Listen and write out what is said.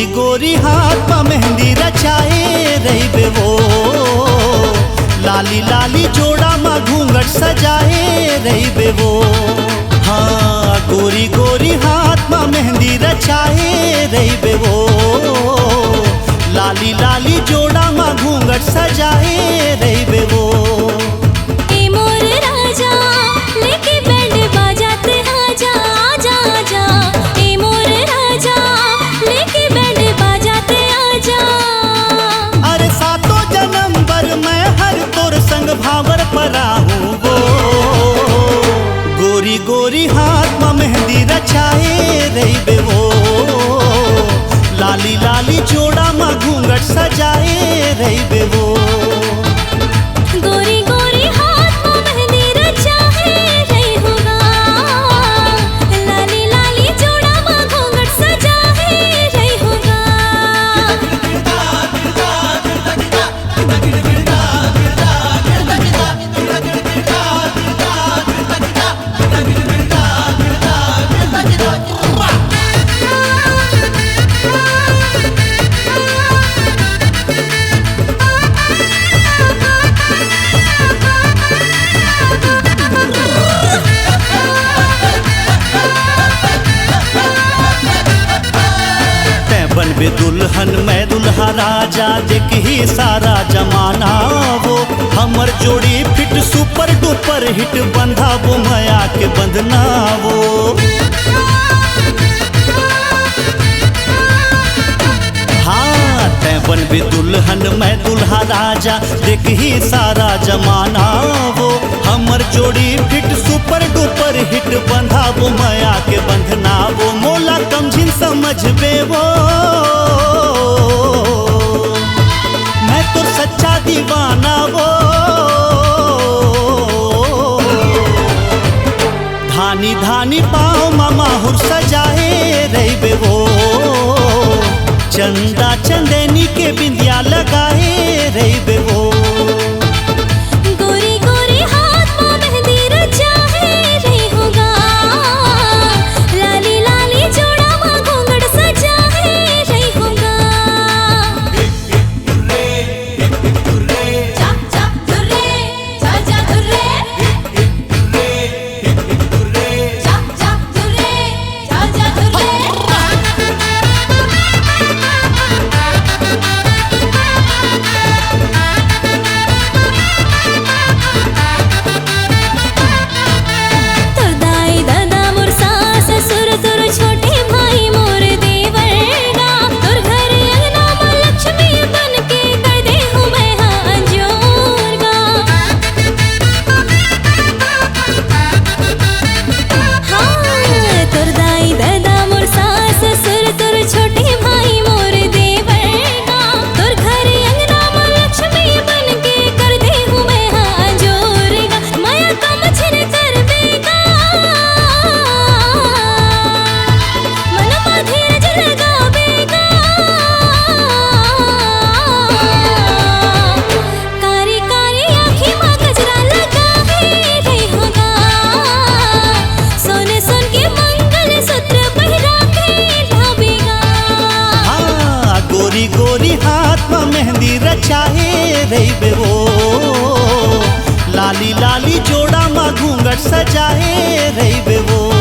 गोरी गोरी हाथ में मेहंदी रचाए रही वो, लाली लाली जोड़ा में घूंघट सजाए रही वो। हाँ गोरी गोरी हाथ में मेहंदी रचाए रही वो, लाली लाली जोड़ा में घूंघट सजाए रही वो। भावर परा हूँ वो, गोरी गोरी हाथ में मेहंदी रचाए रही वो, लाली लाली जोड़ा में घूंघट सजाए रही वो। गोरी गोरी हाथ में मेहंदी रचाए रही होगा, लाली लाली जोड़ा में घूंघट सजाए रही होगा। बनबे दुल्हन मैं दुल्हा राजा, देख ही सारा जमाना वो, हमर जोड़ी फिट सुपर डुपर हिट, बंधा वो माया के बंधना वो। हाँ तै बनबे दुल्हन मैं दुल्हा राजा, देख ही सारा जमाना वो, हमर जोड़ी फिट सुपर डुपर हिट, बंधा वो माया के बंधना वो। मोला कमझिन समझबे वो, मैं तो सच्चा दीवाना वो। धानी धानी पाँव मामा हुर सजाए रही वो, चंदा चंदनी के बिंदिया लगाए रही वो। गोरी गोरी हाथ में मेहंदी रचाए रही होगा, लाली लाली जोड़ा में घूंघट सजाए रही होगा। जा जा धुर्रे, जा जा धुर्रे, जा जा धुर्रे, जा जा धुर्रे। मेहंदी रचाए रही वो, लाली लाली जोड़ा में घूंघट सजाए रही वो।